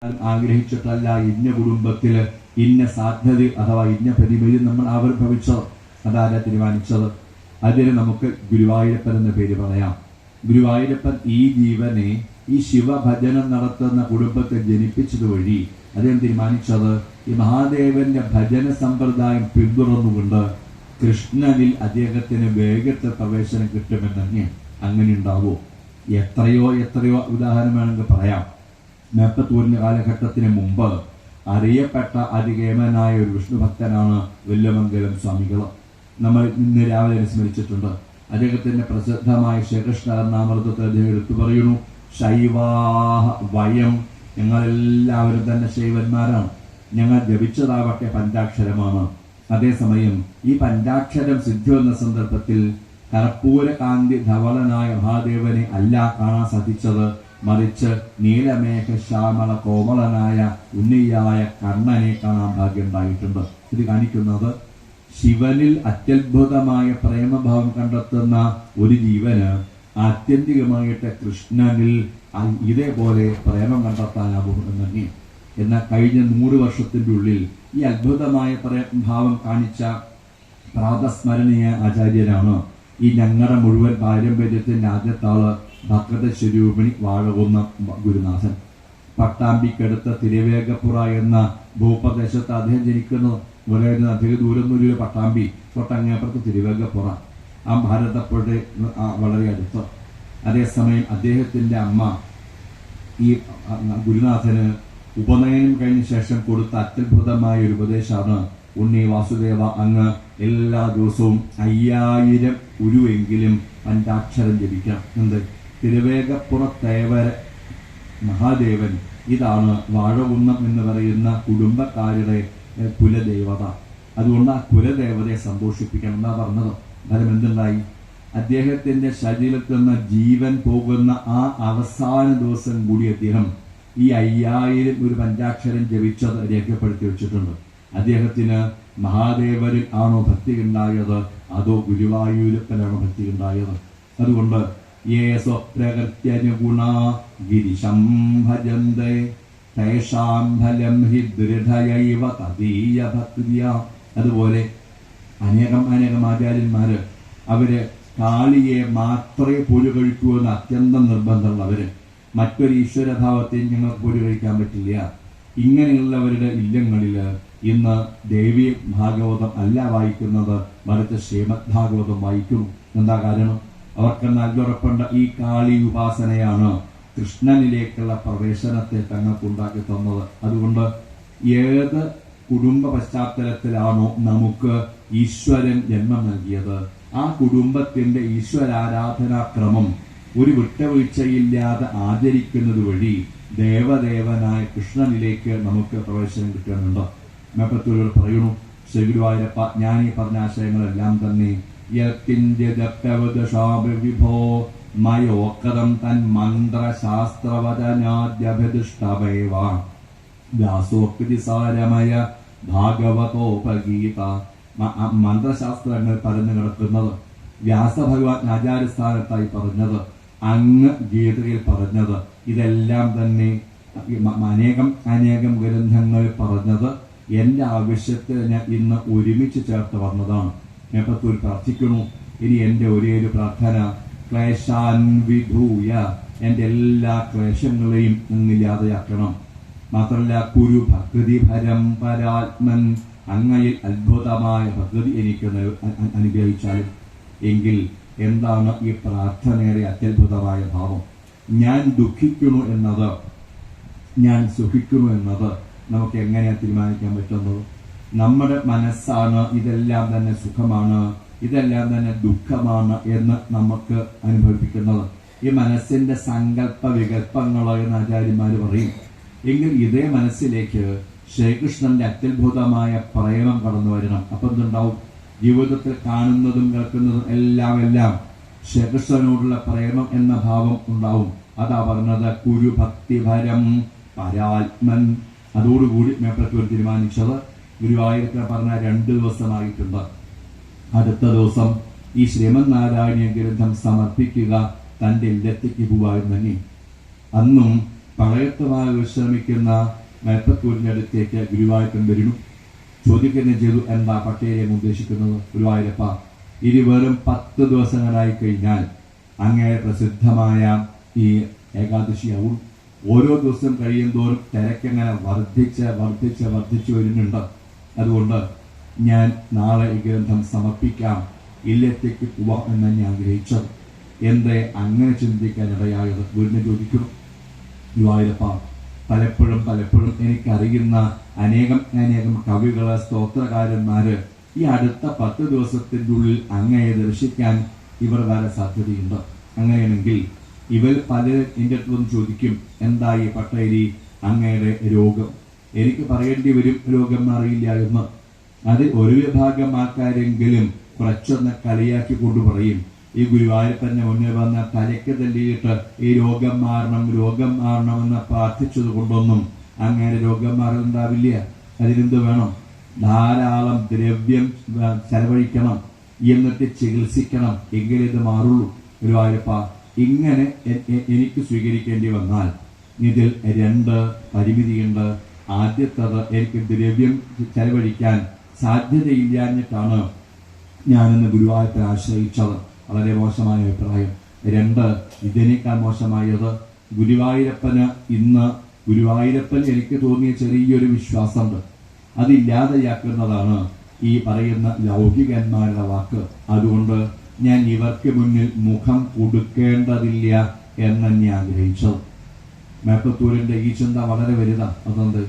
ആഗ്രഹിച്ചിട്ടല്ല ഇന്ന കുടുംബത്തില് ഇന്ന സാധ്യത അഥവാ ഇന്ന പ്രതിമയിൽ നമ്മൾ ആവിർഭവിച്ചത്. അതാരാ തീരുമാനിച്ചത്? അതിന് നമുക്ക് ഗുരുവായൂരപ്പൻ എന്ന പേര് പറയാം. ഗുരുവായൂരപ്പൻ ഈ ജീവനെ ഈ ശിവഭജനം നടത്തുന്ന കുടുംബത്തെ ജനിപ്പിച്ചത് വഴി അദ്ദേഹം തീരുമാനിച്ചത് ഈ മഹാദേവന്റെ ഭജന സമ്പ്രദായം പിന്തുടർന്നുകൊണ്ട് കൃഷ്ണനിൽ അദ്ദേഹത്തിന് വേഗത്തിൽ പ്രവേശനം കിട്ടുമെന്ന്. അങ്ങനെ ഉണ്ടാവോ? എത്രയോ ഉദാഹരണം വേണമെങ്കിൽ പറയാം. മേപ്പത്തൂരിന്റെ കാലഘട്ടത്തിന് മുമ്പ് അറിയപ്പെട്ട അതികേമനായ ഒരു വിഷ്ണു ഭക്തനാണ് വെല്ലമംഗലം സ്വാമികൾ. നമ്മൾ ഇന്ന് രാവിലെ അനുസ്മരിച്ചിട്ടുണ്ട്. അദ്ദേഹത്തിന്റെ പ്രസിദ്ധമായ ശ്രീകൃഷ്ണ നാമൃതത്തെ അദ്ദേഹം എടുത്തു പറയുന്നു, ശൈവാഹ വയം, ഞങ്ങളെല്ലാവരും തന്നെ ശൈവന്മാരാണ്. ഞങ്ങൾ ജപിച്ചതാവട്ടെ പഞ്ചാക്ഷരമാണ്. അതേസമയം ഈ പഞ്ചാക്ഷരം സിദ്ധി വന്ന സന്ദർഭത്തിൽ കർപ്പൂര കാന്തി ധവളനായ മഹാദേവനെ അല്ല കാണാൻ സാധിച്ചത്, മറിച്ച് നീലമേഘ ശ്യാമള കോമളനായ ഉണ്ണിയായ കർണനെ കാണാൻ ഭാഗ്യമുണ്ടായിട്ടുണ്ട്. ഇത് കാണിക്കുന്നത് ശിവനിൽ അത്യത്ഭുതമായ പ്രേമഭാവം കണ്ടെത്തുന്ന ഒരു ജീവന് ആത്യന്തികമായിട്ട് കൃഷ്ണനിൽ ഇതേപോലെ പ്രേമം കണ്ടെത്താനാകും എന്ന്. എന്നാൽ കഴിഞ്ഞ 100 വർഷത്തിന്റെ ഉള്ളിൽ ഈ അത്ഭുതമായ ഭാവം കാണിച്ച പ്രാതസ്മരണീയ ആചാര്യനാണ് ഈ ഞങ്ങളുടെ മുഴുവൻ പാരമ്പര്യത്തിന്റെ ആദ്യത്താള് ഭക്ത സ്വരൂപിണി വാഴകുന്ന ഗുരുനാഥൻ. പട്ടാമ്പിക്കടുത്ത തിരുവേഗപ്പുറ എന്ന ഭൂപ്രദേശത്ത് അദ്ദേഹം ജനിക്കുന്നത്. വളരെ അധികം ദൂരമൊന്നുമില്ല. പട്ടാമ്പി തൊട്ടങ്ങേപ്പുറത്ത് തിരുവേഗപ്പുറ, ആ ഭാരതപ്പുഴ വളരെ അടുത്ത്. അതേസമയം അദ്ദേഹത്തിന്റെ അമ്മ ഈ ഗുരുനാഥന് ഉപനയനം കഴിഞ്ഞ ശേഷം കൊടുത്ത അത്യത്ഭുതമായ ഒരു ഉപദേശമാണ്, ഉണ്ണി വാസുദേവ, അങ്ങ് എല്ലാ ദിവസവും 5000 ഉരുവെങ്കിലും പഞ്ചാക്ഷരം ജപിക്കണം. എന്ത്? തിരുവേഗപ്പുറത്തേവര മഹാദേവൻ ഇതാണ് വാഴകുന്നം എന്ന് പറയുന്ന കുടുംബക്കാരുടെ കുലദേവത. അതുകൊണ്ട് ആ കുലദേവതയെ സന്തോഷിപ്പിക്കണം എന്നാ പറഞ്ഞത്. ഫലം എന്തുണ്ടായി? അദ്ദേഹത്തിന്റെ ശരീരത്തിൽ നിന്ന് ജീവൻ പോകുന്ന ആ അവസാന ദിവസം കൂടി അദ്ദേഹം ഈ 5000 ഒരു പഞ്ചാക്ഷരം ജപിച്ചത് രേഖപ്പെടുത്തി വെച്ചിട്ടുണ്ട്. അദ്ദേഹത്തിന് മഹാദേവരിൽ ആണോ ഭക്തി ഉണ്ടായത്, അതോ ഗുരുവായൂരപ്പനാണോ ഭക്തി ഉണ്ടായത്? അതുകൊണ്ട് യേ സ്വപ്രകൃത്യനുഗുണ ഗിരിശം ഭജന്തേ തേഷാം ഫലം ഹി ദൃഢയൈവ തദീയ ഭക്തിയ. അതുപോലെ അനേകം ആചാര്യന്മാര് അവര് കാളിയെ മാത്രമേ പൂജ കഴിക്കൂ എന്ന് അത്യന്തം നിർബന്ധമുള്ളവര്. മറ്റൊരു ഈശ്വരഭാവത്തെയും ഞങ്ങൾക്ക് പൂജ കഴിക്കാൻ പറ്റില്ല. ഇങ്ങനെയുള്ളവരുടെ ഇല്ലങ്ങളില് ഇന്ന് ദേവി ഭാഗവതം അല്ല വായിക്കുന്നത്, മറിച്ച് ശ്രീമദ് ഭാഗവതം വായിക്കുന്നു. എന്താ കാരണം? അവർക്ക് നല്ലുറപ്പുണ്ട് ഈ കാളി ഉപാസനയാണ് കൃഷ്ണനിലേക്കുള്ള പ്രവേശനത്തെ തങ്ങൾക്കുണ്ടാക്കി തന്നത്. അതുകൊണ്ട് ഏത് കുടുംബ പശ്ചാത്തലത്തിലാണോ നമുക്ക് ഈശ്വരൻ ജന്മം നൽകിയത്, ആ കുടുംബത്തിന്റെ ഈശ്വരാരാധനാക്രമം ഒരു വിട്ടുവീഴ്ചയില്ലാതെ ആചരിക്കുന്നത് വഴി ദേവദേവനായ കൃഷ്ണനിലേക്ക് നമുക്ക് പ്രവേശനം കിട്ടുന്നുണ്ട്. മേപ്പത്തൂരുകൾ പറയുന്നു, ശ്രീ ഗുരുവായൂരപ്പ, ഞാൻ ഈ പറഞ്ഞ ആശയങ്ങളെല്ലാം തന്നെ വിഭോ മയോക്കരം തൻ മന്ത്രശാസ്ത്രവചനാദ്യഭിഷ്ടമേവ വ്യാസോക്തിസാരമയ ഭാഗവതോപഗീത. മന്ത്രശാസ്ത്രങ്ങൾ പറഞ്ഞു കിടക്കുന്നത്, വ്യാസഭഗവാൻ ആചാര്യസ്ഥാനത്തായി പറഞ്ഞത്, അങ്ങ് ഗീതയിൽ പറഞ്ഞത്, ഇതെല്ലാം തന്നെ അനേകം ഗ്രന്ഥങ്ങൾ പറഞ്ഞത് എന്റെ ആവശ്യത്തിൽ ഞാൻ ഇന്ന് ഒരുമിച്ച് ചേർത്ത് വന്നതാണ്. മേപ്പത്തൂർ പ്രാർത്ഥിക്കുന്നു, ഇനി എന്റെ ഒരേ ഒരു പ്രാർത്ഥന, ക്ലേശാൻ വിധൂയ, എന്റെ എല്ലാ ക്ലേശങ്ങളെയും ഇല്ലാതെയാക്കണം. മാത്രമല്ല കുരു ഭക്തി ഭരം പരാത്മൻ, അങ്ങയിൽ അത്ഭുതമായ ഭക്തി എനിക്ക് അനുഗ്രഹിച്ചാലും. എങ്കിൽ എന്താണ് ഈ പ്രാർത്ഥനയുടെ അത്യത്ഭുതമായ ഭാവം? ഞാൻ ദുഃഖിക്കുന്നു എന്നത്, ഞാൻ സുഖിക്കുന്നു എന്നത് നമുക്ക് എങ്ങനെയാണ് തീരുമാനിക്കാൻ പറ്റുന്നത്? നമ്മുടെ മനസ്സാണ് ഇതെല്ലാം തന്നെ സുഖമാണ്, ഇതെല്ലാം തന്നെ ദുഃഖമാണ് എന്ന് നമുക്ക് അനുഭവിപ്പിക്കുന്നത്. ഈ മനസ്സിന്റെ സങ്കല്പ വികല്പങ്ങളോ എന്ന് ആചാര്യന്മാര് പറയും. എങ്കിൽ ഇതേ മനസ്സിലേക്ക് ശ്രീകൃഷ്ണന്റെ അത്യത്ഭുതമായ പ്രേമം കടന്നു വരണം. അപ്പൊ എന്തുണ്ടാവും? ജീവിതത്തിൽ കാണുന്നതും കേൾക്കുന്നതും എല്ലാം ശ്രീകൃഷ്ണനോടുള്ള പ്രേമം എന്ന ഭാവം ഉണ്ടാവും. അതാ പറഞ്ഞത് കുരു ഭക്തിഭരം പരാത്മൻ. അതോടുകൂടി മേപ്പത്തൂർ തീരുമാനിച്ചത് ഗുരുവായൂരപ്പൻ പറഞ്ഞ 2 ദിവസമായിട്ടുണ്ട്. അടുത്ത ദിവസം ഈ ശ്രീമദ് നാരായണീയ ഗ്രന്ഥം സമർപ്പിക്കുക തന്റെ ഇല്ലത്തേക്ക് പോവാൻ തന്നെ. അന്നും പഴയത്തുമായി വിശ്രമിക്കുന്ന മേൽപ്പത്തൂരിന്റെ അടുത്തേക്ക് ഗുരുവായൂരപ്പൻ വരുന്നു. ചോദിക്കുകയും ചെയ്തു, എന്താ പട്ടേലിയം ഉദ്ദേശിക്കുന്നത്? ഗുരുവായൂരപ്പ, ഇനി വെറും 10 ദിവസങ്ങളായി കഴിഞ്ഞാൽ അങ്ങേ പ്രസിദ്ധമായ ഈ ഏകാദശിയാവും. ഓരോ ദിവസം കഴിയും തോറും തിരക്കങ്ങനെ വർദ്ധിച്ച് വരുന്നുണ്ട്. അതുകൊണ്ട് ഞാൻ നാളെ ഈ ഗ്രന്ഥം സമർപ്പിക്കാം, ഇല്ലത്തേക്ക് പോവാം എന്ന് ഞാൻ ആഗ്രഹിച്ചത്. എന്തേ അങ്ങനെ ചിന്തിക്കാൻ ഇടയായത്? വീണ്ടും ചോദിക്കുന്നു. ഗുരുവായൂരപ്പ, പലപ്പോഴും എനിക്കറിയുന്ന അനേകം കവികള്, സ്തോത്രകാരന്മാര് ഈ അടുത്ത 10 ദിവസത്തിൻ്റെ ഉള്ളിൽ അങ്ങയെ ദർശിക്കാൻ ഇവർ വരെ സാധ്യതയുണ്ട്. അങ്ങനെയാണെങ്കിൽ ഇവർ പലരും എൻ്റെ അടുത്ത് വന്ന് ചോദിക്കും, എന്തായി പട്ടേലി അങ്ങയുടെ രോഗം? എനിക്ക് പറയേണ്ടി വരും രോഗം അറിയില്ല എന്ന്. അത് ഒരു വിഭാഗം ആൾക്കാരെങ്കിലും കുറച്ചൊന്ന് കളിയാക്കി കൊണ്ട് പറയും, ഈ ഗുരുവായൂരപ്പന്റെ മുന്നിൽ വന്ന തലയ്ക്ക് തല്ലിയിട്ട് ഈ രോഗം മാറണമെന്ന് പ്രാർത്ഥിച്ചത് കൊണ്ടൊന്നും അങ്ങനെ രോഗം മാറലുണ്ടാവില്ല. അതിനെന്ത് വേണം? ധാരാളം ദ്രവ്യം ചെലവഴിക്കണം, എന്നിട്ട് ചികിത്സിക്കണം, എങ്കിലേ ഇത് മാറുള്ളൂ. ഗുരുവായൂരപ്പ, ഇങ്ങനെ എനിക്ക് സ്വീകരിക്കേണ്ടി വന്നാൽ ഇതിൽ 2 പരിമിതിയുണ്ട്. ആദ്യത്തത്, എനിക്ക് ദ്രവ്യം ചെലവഴിക്കാൻ സാധ്യതയില്ലാഞ്ഞിട്ടാണ് ഞാനിന്ന് ഗുരുവായൂരപ്പനെ ആശ്രയിച്ചത്. വളരെ മോശമായ അഭിപ്രായം. 2, ഇതിനേക്കാൾ മോശമായത്, ഗുരുവായൂരപ്പൻ എനിക്ക് തോന്നിയ ചെറിയൊരു വിശ്വാസമുണ്ട്, അതില്ലാതെയാക്കുന്നതാണ് ഈ പറയുന്ന ലൗകികന്മാരുടെ വാക്ക്. അതുകൊണ്ട് ഞാൻ ഇവർക്ക് മുന്നിൽ മുഖം കൊടുക്കേണ്ടതില്ല എന്ന് ഞാൻ ആഗ്രഹിച്ചത്. മേപ്പത്തൂരിന്റെ ഈ ചിന്ത വളരെ വലുതാണ്. അതുകൊണ്ട്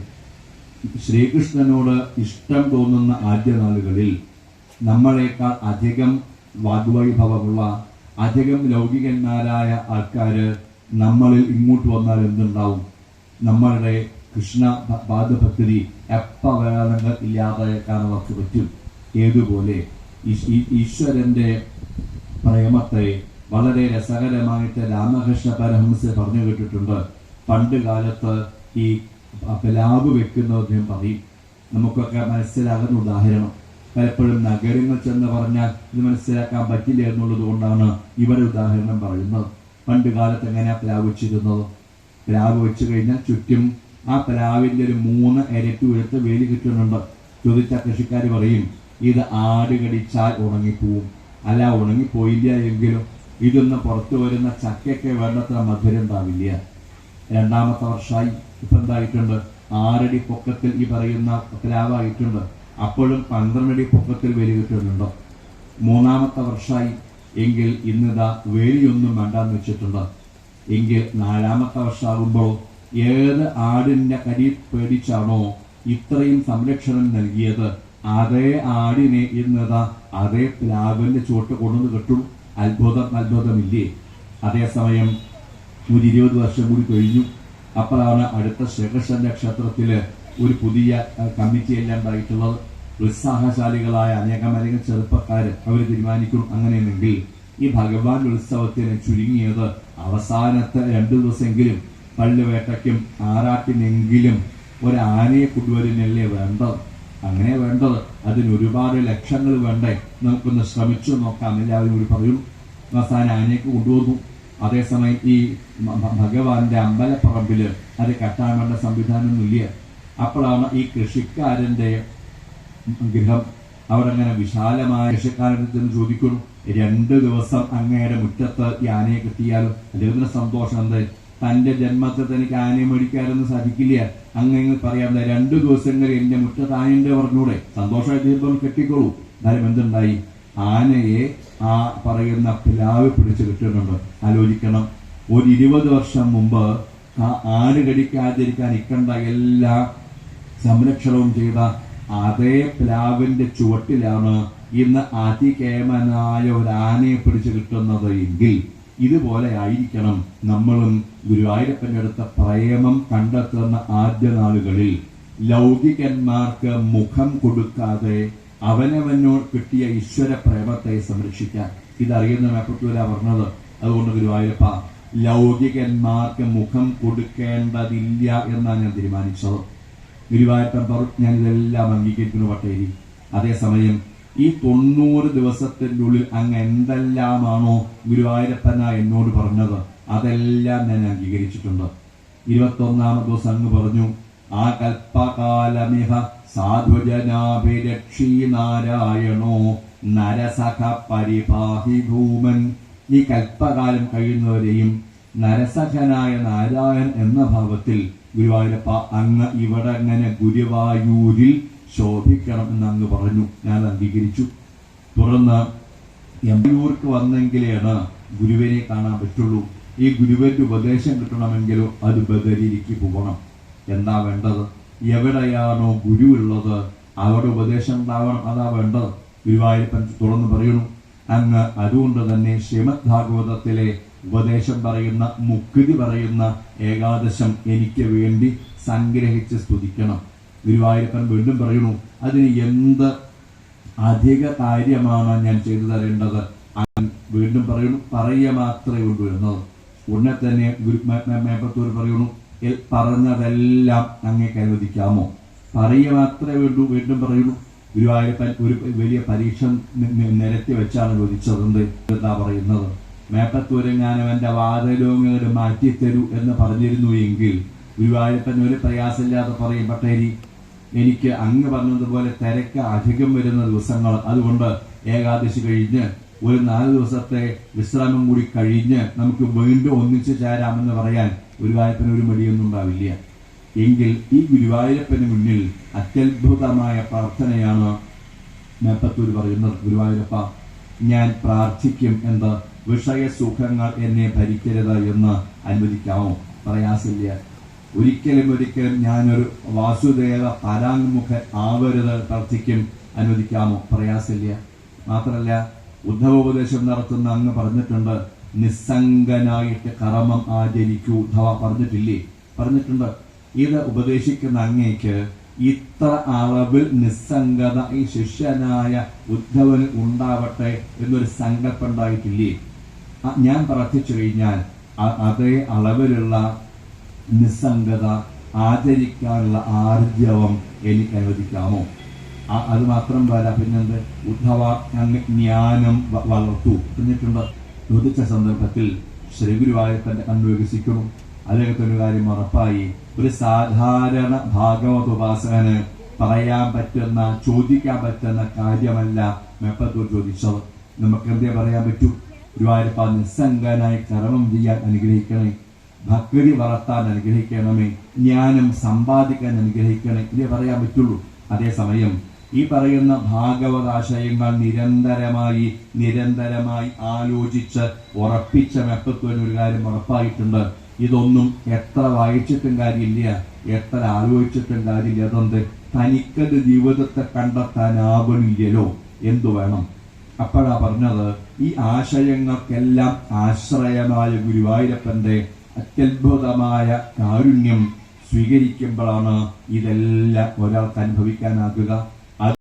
ശ്രീകൃഷ്ണനോട് ഇഷ്ടം തോന്നുന്ന ആദ്യ നാളുകളിൽ നമ്മളെക്കാൾ അധികം വാഗ്വൈഭവമുള്ള, അധികം ലൗകികന്മാരായ ആൾക്കാര് നമ്മളിൽ ഇങ്ങോട്ട് വന്നാൽ എന്തുണ്ടാവും? നമ്മളുടെ കൃഷ്ണ പാദഭക്തി എപ്പ വേണമെങ്കിൽ ഇല്ലാതെക്കാൻ അവർക്ക് പറ്റും. ഏതുപോലെ ഈശ്വരന്റെ പ്രേമത്തെ വളരെ രസകരമായിട്ട് രാമകൃഷ്ണ പരമഹംസർ പറഞ്ഞു കേട്ടിട്ടുണ്ട്. പണ്ട് കാലത്ത് ഈ പ്ലാവ് വെക്കുന്നത് അദ്ദേഹം പറയും. നമുക്കൊക്കെ മനസ്സിലാകുന്ന ഉദാഹരണം, പലപ്പോഴും നഗരങ്ങൾ ചെന്ന് പറഞ്ഞാൽ ഇത് മനസ്സിലാക്കാൻ പറ്റില്ല എന്നുള്ളത് കൊണ്ടാണ് ഇവരെ ഉദാഹരണം പറയുന്നത്. പണ്ട് കാലത്ത് എങ്ങനെയാ പ്ലാവ് വെച്ചിരുന്നത്? പ്ലാവ് വെച്ച് കഴിഞ്ഞാൽ ചുറ്റും ആ പ്ലാവിന്റെ ഒരു 3 ഇരട്ടി ഉയരത്ത് വേലി കിട്ടുന്നുണ്ട്. ചോദിച്ച കൃഷിക്കാർ പറയും, ഇത് ആട് കടിച്ചാൽ ഉണങ്ങിപ്പോവും. അല്ല, ഉണങ്ങിപ്പോയില്ല എങ്കിലും ഇതൊന്ന് പുറത്തു വരുന്ന ചക്കയ്ക്ക് വേണ്ടത്ര മധുരം ഉണ്ടാവില്ല. 2ാമത്തെ വർഷമായി ഇപ്പൊ എന്തായിട്ടുണ്ട്? 6 അടി പൊക്കത്തിൽ ഈ പറയുന്ന പ്ലാവായിട്ടുണ്ട്. അപ്പോഴും 12 അടി പൊക്കത്തിൽ വേലി കിട്ടുന്നുണ്ട്. 3ാമത്തെ വർഷമായി എങ്കിൽ ഇന്നിതാ വേലിയൊന്നും വേണ്ടാന്ന് വെച്ചിട്ടുണ്ട്. എങ്കിൽ 4ാമത്തെ വർഷമാകുമ്പോൾ ഏത് ആടിന്റെ കരി പേടിച്ചാണോ ഇത്രയും സംരക്ഷണം നൽകിയത്, അതേ ആടിനെ ഇന്നതാ അതേ പ്ലാവിന്റെ ചുവട്ട് കൊണ്ടുവന്ന് കിട്ടും. അത്ഭുതമില്ലേ? അതേസമയം ഒരു 20 വർഷം കൂടി കഴിഞ്ഞു. അപ്പോഴാണ് അടുത്ത ശ്രീകൃഷ്ണന്റെ ക്ഷേത്രത്തില് ഒരു പുതിയ കമ്മിറ്റി എല്ലാം ഉണ്ടായിട്ടുള്ളത്. ഉത്സാഹശാലികളായ അനേകം ചെറുപ്പക്കാര് അവർ തീരുമാനിക്കും, അങ്ങനെയെങ്കിൽ ഈ ഭഗവാൻ ഉത്സവത്തിന് ചുരുങ്ങിയത് അവസാനത്തെ 2 ദിവസമെങ്കിലും പള്ളുവേട്ടയ്ക്കും ആറാട്ടിനെങ്കിലും ഒരു ആനയെ കൊണ്ടുവരുന്നല്ലേ വേണ്ടത്? അങ്ങനെ വേണ്ടത്. അതിന് ഒരുപാട് ലക്ഷങ്ങൾ വേണ്ടേ? നമുക്കൊന്ന് ശ്രമിച്ചു നോക്കാം. എല്ലാവരും കൂടി പറയും. അവസാനം ആനയ്ക്ക് കൊണ്ടുവന്നു. അതേസമയം ഈ ഭഗവാന്റെ അമ്പലപ്പറമ്പില് അത് കെട്ടാൻ വേണ്ട സംവിധാനമൊന്നുമില്ല. അപ്പോഴാണ് ഈ കൃഷിക്കാരന്റെ ഗൃഹം. അവിടെ അങ്ങനെ വിശാലമായ കൃഷിക്കാരൻ ചോദിക്കുന്നു, 2 ദിവസം അങ്ങയുടെ മുറ്റത്ത് ഈ ആനയെ കിട്ടിയാലും അദ്ദേഹത്തിന് സന്തോഷം. എന്താ, തന്റെ ജന്മത്തിൽ തനിക്ക് ആനയെ മേടിക്കാനൊന്നും സാധിക്കില്ല. അങ്ങനെ പറയാം, 2 ദിവസങ്ങളിൽ എന്റെ മുറ്റത്ത് ആനയുണ്ട് പറഞ്ഞൂടെ? സന്തോഷമായി തീർപ്പം കെട്ടിക്കോളൂ. എന്തായാലും എന്തുണ്ടായി? ആനയെ ആ പറയുന്ന പ്ലാവ് പിടിച്ച് കിട്ടുന്നുണ്ട്. ആലോചിക്കണം, ഒരു 20 വർഷം മുമ്പ് ആ ആട് കടിക്കാതിരിക്കാൻ ഇക്കണ്ട എല്ലാ സംരക്ഷണവും ചെയ്ത അതേ പ്ലാവിന്റെ ചുവട്ടിലാണ് ഇന്ന് അതികേമനായ ഒരു ആനയെ പിടിച്ചു കിട്ടുന്നത് എങ്കിൽ ഇതുപോലെ ആയിരിക്കണം നമ്മളും ഗുരുവായൂരപ്പന്റെ അടുത്ത പ്രേമം കണ്ടെത്തുന്ന ആദ്യ നാളുകളിൽ ലൗകികന്മാർക്ക് മുഖം കൊടുക്കാതെ അവനവനോട് കിട്ടിയ ഈശ്വര പ്രേമത്തെ സംരക്ഷിക്കാൻ. ഇതറിയുന്ന മേപ്പത്തൂരാ പറഞ്ഞത്. അതുകൊണ്ട് ഗുരുവായൂരപ്പ, ലൗകികന്മാർക്ക് മുഖം കൊടുക്കേണ്ടതില്ല എന്നാണ് ഞാൻ തീരുമാനിച്ചത്. ഗുരുവായൂരപ്പൻ പറഞ്ഞു, ഞാൻ ഇതെല്ലാം അംഗീകരിക്കുന്നു പട്ടേരി. അതേസമയം ഈ 90 ദിവസത്തിന്റെ ഉള്ളിൽ അങ്ങ് എന്തെല്ലാമാണോ ഗുരുവായൂരപ്പന എന്നോട് പറഞ്ഞത് അതെല്ലാം ഞാൻ അംഗീകരിച്ചിട്ടുണ്ട്. 21 ദിവസം അങ്ങ് പറഞ്ഞു, ആ കൽപ്പകാലമിഹ സാധുജനാഭിരക്ഷീ നാരായണോ നരസഖ പരിപാഹി ഭൂമൻ. ഈ കൽപ്പകാലം കഴിയുന്നവരെയും നരസഖനായ നാരായണൻ എന്ന ഭാവത്തിൽ ഗുരുവായൂരപ്പ അങ്ങ് ഇവിടെ അങ്ങനെ ഗുരുവായൂരിൽ ശോഭിക്കണം എന്ന് അങ്ങ് പറഞ്ഞു. ഞാൻ അംഗീകരിച്ചു. തുടർന്ന് എമ്പൂർക്ക് വന്നെങ്കിലാണ് ഗുരുവിനെ കാണാൻ പറ്റുള്ളൂ. ഈ ഗുരുവിന്റെ ഉപദേശം കിട്ടണമെങ്കിലോ അത് ബദരിക്ക് പോകണം. എന്താ വേണ്ടത്? എവിടെയാണോ ഗുരു ഉള്ളത് അവിടെ ഉപദേശം ഉണ്ടാവണം. അതാ വേണ്ടത്. ഗുരുവായൂരപ്പൻ തുറന്നു പറയുന്നു, അങ്ങ് അതുകൊണ്ട് തന്നെ ശ്രീമദ് ഭാഗവതത്തിലെ ഉപദേശം പറയുന്ന, മുക്തി പറയുന്ന ഏകാദശം എനിക്ക് വേണ്ടി സംഗ്രഹിച്ച് സ്തുതിക്കണം. ഗുരുവായൂരപ്പൻ വീണ്ടും പറയുന്നു, അതിന് എന്ത് അധിക കാര്യമാണ് ഞാൻ ചെയ്തു തരേണ്ടത്? വീണ്ടും പറയുന്നു, പറയുക മാത്രമേ ഉള്ളൂ എന്നത്. ഉടനെ തന്നെ മേപ്പത്തൂർ പറയുന്നു, പറഞ്ഞതെല്ലാം അങ്ങേക്ക് അനുവദിക്കാമോ? പറയുക മാത്രമേ വേണ്ടൂ. വീണ്ടും പറയുന്നു, ഗുരുവായൂരപ്പൻ ഒരു വലിയ പരീക്ഷ നിരത്തി വെച്ചാണ് ചോദിച്ചത്. എന്താ പറയുന്നത്? മേപ്പത്തൂരെങ്ങാനും എന്റെ വാതരോഗങ്ങൾ മാറ്റിത്തരൂ എന്ന് പറഞ്ഞിരുന്നു എങ്കിൽ ഗുരുവായൂരപ്പൻ ഒരു പ്രയാസമില്ലാതെ പറയും, പട്ടേരി എനിക്ക് അങ്ങ് പറഞ്ഞതുപോലെ തിരക്ക് അധികം വരുന്ന ദിവസങ്ങൾ, അതുകൊണ്ട് ഏകാദശി കഴിഞ്ഞ് ഒരു 4 ദിവസത്തെ വിശ്രാമം കൂടി കഴിഞ്ഞ് നമുക്ക് വീണ്ടും ഒന്നിച്ചു ചേരാമെന്ന് പറയാൻ ഗുരുവായൂരപ്പന് ഒരു മടിയൊന്നും ഉണ്ടാവില്ല. എങ്കിൽ ഈ ഗുരുവായൂരപ്പന് മുന്നിൽ അത്യത്ഭുതമായ പ്രാർത്ഥനയാണ് മേപ്പത്തൂർ പറയുന്നത്. ഗുരുവായൂരപ്പ, ഞാൻ പ്രാർത്ഥിക്കും, എന്താ വിഷയസുഖങ്ങൾ എന്നെ ഭരിക്കരുത് എന്ന് അനുവദിക്കാമോ? പ്രയാസമില്ല. ഒരിക്കലും ഞാനൊരു വാസുദേവ പരാങ്മുഖൻ ആവരുത് പ്രാർത്ഥിക്കും. അനുവദിക്കാമോ? പ്രയാസമില്ല. മാത്രമല്ല, ഉദ്ധവോപദേശം നടത്തുന്ന അങ്ങ് പറഞ്ഞിട്ടുണ്ട്, നിസ്സംഗനായിട്ട് കർമ്മം ആചരിക്കൂ. ഉദ്ധവ പറഞ്ഞിട്ടില്ലേ? പറഞ്ഞിട്ടുണ്ട്. ഇത് ഉപദേശിക്കുന്ന അങ്ങേക്ക് ഇത്ര അളവിൽ നിസ്സംഗത ഈ ശിഷ്യനായ ഉദ്ധവന് ഉണ്ടാവട്ടെ എന്നൊരു സങ്കല്പം ഉണ്ടായിട്ടില്ലേ? ഞാൻ പ്രാർത്ഥിച്ചു കഴിഞ്ഞാൽ അതേ അളവിലുള്ള നിസ്സംഗത ആചരിക്കാനുള്ള ആർജവം എനിക്ക് അനുവദിക്കാമോ? അത് മാത്രം പോരാ, പിന്നെന്ത്? ഉദ്ധവ അങ്ങ് ജ്ഞാനം വളർത്തു എന്നിട്ടുണ്ട്. ചോദിച്ച സന്ദർഭത്തിൽ ശ്രീ ഗുരുവായൂരപ്പന്റെ കണ്ണു വികസിക്കുന്നു. അദ്ദേഹത്തിന് കാര്യം ഉറപ്പായി. ഒരു സാധാരണ ഭാഗവത ഉപാസകന് പറയാൻ പറ്റുന്ന, ചോദിക്കാൻ പറ്റുന്ന കാര്യമല്ല മേപ്പത്തൂർ ചോദിച്ചത്. നമുക്ക് എന്തേ പറയാൻ പറ്റൂ? ഗുരുവായൂരപ്പ, നിസ്സംഗനായി കർമ്മം ചെയ്യാൻ അനുഗ്രഹിക്കണേ, ഭക്തി വളർത്താൻ അനുഗ്രഹിക്കണമേ, ജ്ഞാനം സമ്പാദിക്കാൻ അനുഗ്രഹിക്കണേ, ഇതേ പറയാൻ പറ്റുള്ളൂ. അതേസമയം ഈ പറയുന്ന ഭാഗവതാശയങ്ങൾ നിരന്തരമായി ആലോചിച്ച് ഉറപ്പിച്ച മേപ്പത്തൂരിന് ഒരു കാര്യം ഉറപ്പായിട്ടുണ്ട്. ഇതൊന്നും എത്ര വായിച്ചിട്ടും കാര്യമില്ല, എത്ര ആലോചിച്ചിട്ടും കാര്യമില്ല. അതെന്ത്? തനിക്കത് ജീവിതത്തെ കണ്ടെത്താനാവണില്ലല്ലോ, എന്തു വേണം? അപ്പോഴാ പറഞ്ഞത്, ഈ ആശയങ്ങൾക്കെല്ലാം ആശ്രയമായ ഗുരുവായൂരപ്പന്റെ അത്യത്ഭുതമായ കാരുണ്യം സ്വീകരിക്കുമ്പോഴാണ് ഇതെല്ലാം ഒരാൾക്ക് അനുഭവിക്കാനാകുക.